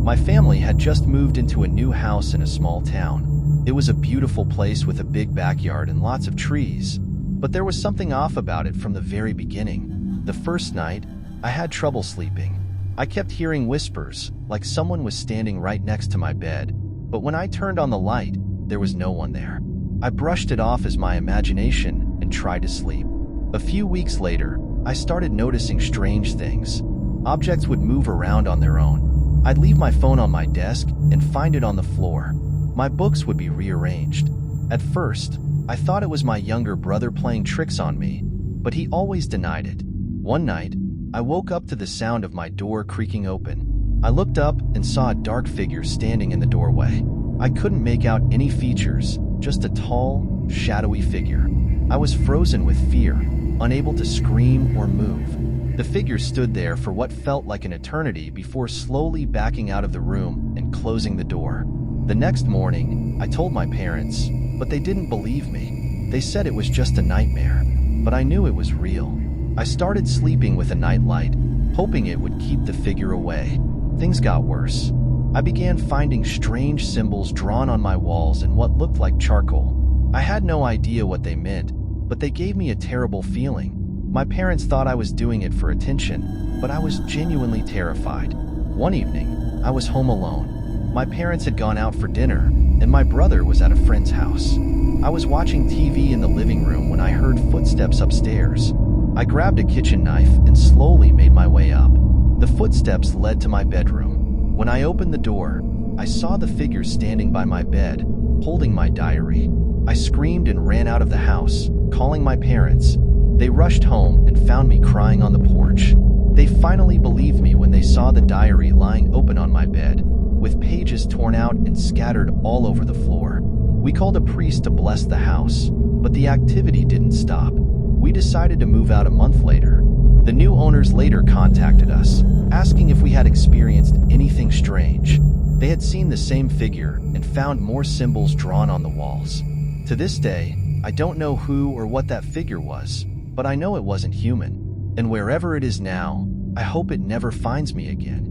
My family had just moved into a new house in a small town. It was a beautiful place with a big backyard and lots of trees, but there was something off about it from the very beginning. The first night, I had trouble sleeping. I kept hearing whispers, like someone was standing right next to my bed, but when I turned on the light, there was no one there. I brushed it off as my imagination and tried to sleep. A few weeks later, I started noticing strange things. Objects would move around on their own. I'd leave my phone on my desk and find it on the floor. My books would be rearranged. At first, I thought it was my younger brother playing tricks on me, but he always denied it. One night, I woke up to the sound of my door creaking open. I looked up and saw a dark figure standing in the doorway. I couldn't make out any features, just a tall, shadowy figure. I was frozen with fear, unable to scream or move. The figure stood there for what felt like an eternity before slowly backing out of the room and closing the door. The next morning, I told my parents, but they didn't believe me. They said it was just a nightmare, but I knew it was real. I started sleeping with a nightlight, hoping it would keep the figure away. Things got worse. I began finding strange symbols drawn on my walls in what looked like charcoal. I had no idea what they meant, but they gave me a terrible feeling. My parents thought I was doing it for attention, but I was genuinely terrified. One evening, I was home alone. My parents had gone out for dinner, and my brother was at a friend's house. I was watching TV in the living room when I heard footsteps upstairs. I grabbed a kitchen knife and slowly made my way up. The footsteps led to my bedroom. When I opened the door, I saw the figure standing by my bed, holding my diary. I screamed and ran out of the house, calling my parents. They rushed home and found me crying on the porch. They finally believed me when they saw the diary lying open on my bed, with pages torn out and scattered all over the floor. We called a priest to bless the house, but the activity didn't stop. We decided to move out a month later. The new owners later contacted us, asking if we had experienced anything strange. They had seen the same figure and found more symbols drawn on the walls. To this day, I don't know who or what that figure was, but I know it wasn't human. And wherever it is now, I hope it never finds me again.